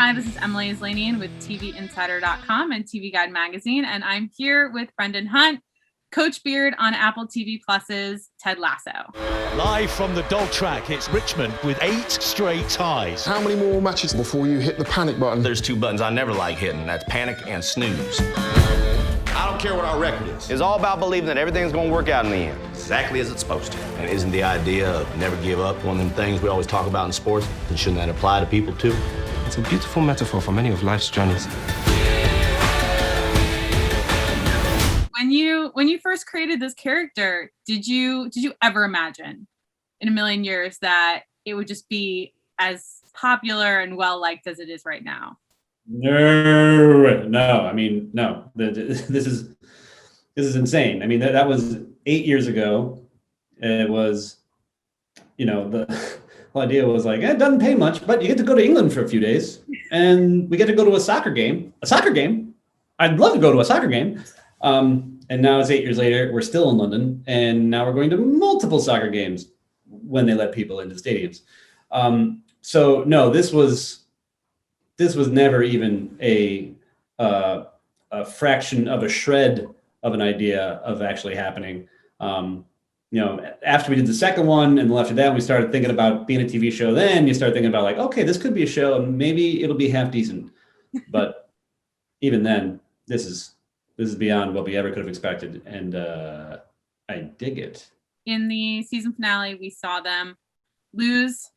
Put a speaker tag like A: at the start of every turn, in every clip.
A: Hi, this is Emily Islanian with TVinsider.com and TV Guide Magazine, and I'm here with Brendan Hunt, Coach Beard on Apple TV Plus's Ted Lasso.
B: Live from the dog track, it's Richmond with 8 straight ties.
C: How many more matches before you hit the panic button?
D: There's 2 buttons I never like hitting. That's panic and snooze.
E: I don't care what our record is.
D: It's all about believing that everything's going to work out in the end, exactly as it's supposed to. And isn't the idea of never give up one of them things we always talk about in sports? And shouldn't that apply to people too?
F: It's a beautiful metaphor for many of life's journeys.
A: When you first created this character, did you ever imagine in a million years that it would just be as popular and well liked as it is right now?
G: No. I mean, no. This is insane. I mean, that was 8 years ago. It was, the whole idea was like, it doesn't pay much, but you get to go to England for a few days, and we get to go to a soccer game. A soccer game? I'd love to go to a soccer game. And now it's 8 years later. We're still in London, and now we're going to multiple soccer games when they let people into stadiums. So no, this was never even a fraction of a shred of an idea of actually happening. After we did the second one and after that, we started thinking about being a TV show. Then you start thinking about like, okay, this could be a show and maybe it'll be half decent. But even then, this is beyond what we ever could have expected. And I dig it.
A: In the season finale, we saw them lose,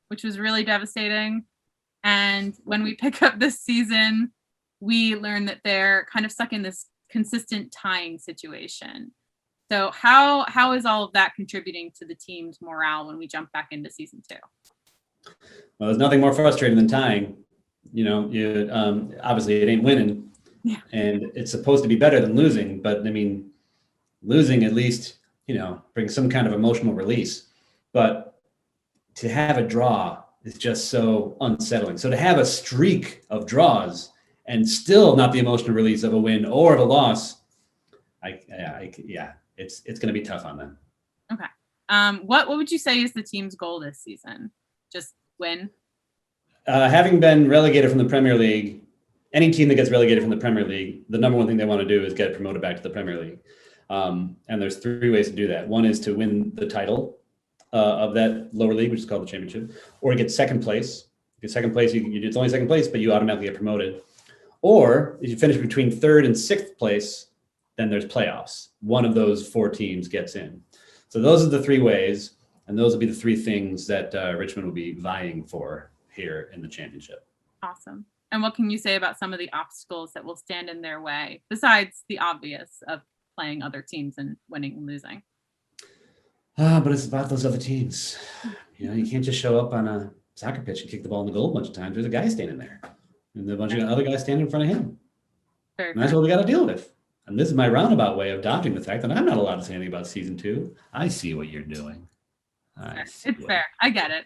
A: which was really devastating. And when we pick up this season, we learn that they're kind of stuck in this consistent tying situation. So how is all of that contributing to the team's morale when we jump back into season 2?
G: Well, there's nothing more frustrating than tying. Obviously it ain't winning.
A: Yeah.
G: And it's supposed to be better than losing, but I mean, losing at least, brings some kind of emotional release. But to have a draw is just so unsettling. So to have a streak of draws and still not the emotional release of a win or of a loss, it's going to be tough on them.
A: Okay. What would you say is the team's goal this season? Just win?
G: Having been relegated from the Premier League, any team that gets relegated from the Premier League, the number one thing they want to do is get promoted back to the Premier League. And there's 3 ways to do that. One is to win the title of that lower league, which is called the championship, or get second place. Get second place, it's only second place, but you automatically get promoted. Or if you finish between 3rd and 6th place, then there's playoffs. One of those 4 teams gets in. So those are the 3 ways, and those will be the 3 things that Richmond will be vying for here in the championship.
A: Awesome. And what can you say about some of the obstacles that will stand in their way, besides the obvious of playing other teams and winning and losing?
G: But it's about those other teams. You can't just show up on a soccer pitch and kick the ball in the goal a bunch of times. There's a guy standing there, and a bunch of other guys standing in front of him. And that's what we got to deal with. And this is my roundabout way of dodging the fact that I'm not allowed to say anything about season 2. I see what you're doing.
A: It's fair. I get it.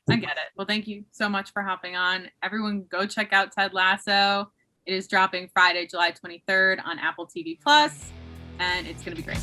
A: Well, thank you so much for hopping on. Everyone go check out Ted Lasso. It is dropping Friday, July 23rd on Apple TV Plus, and it's going to be great.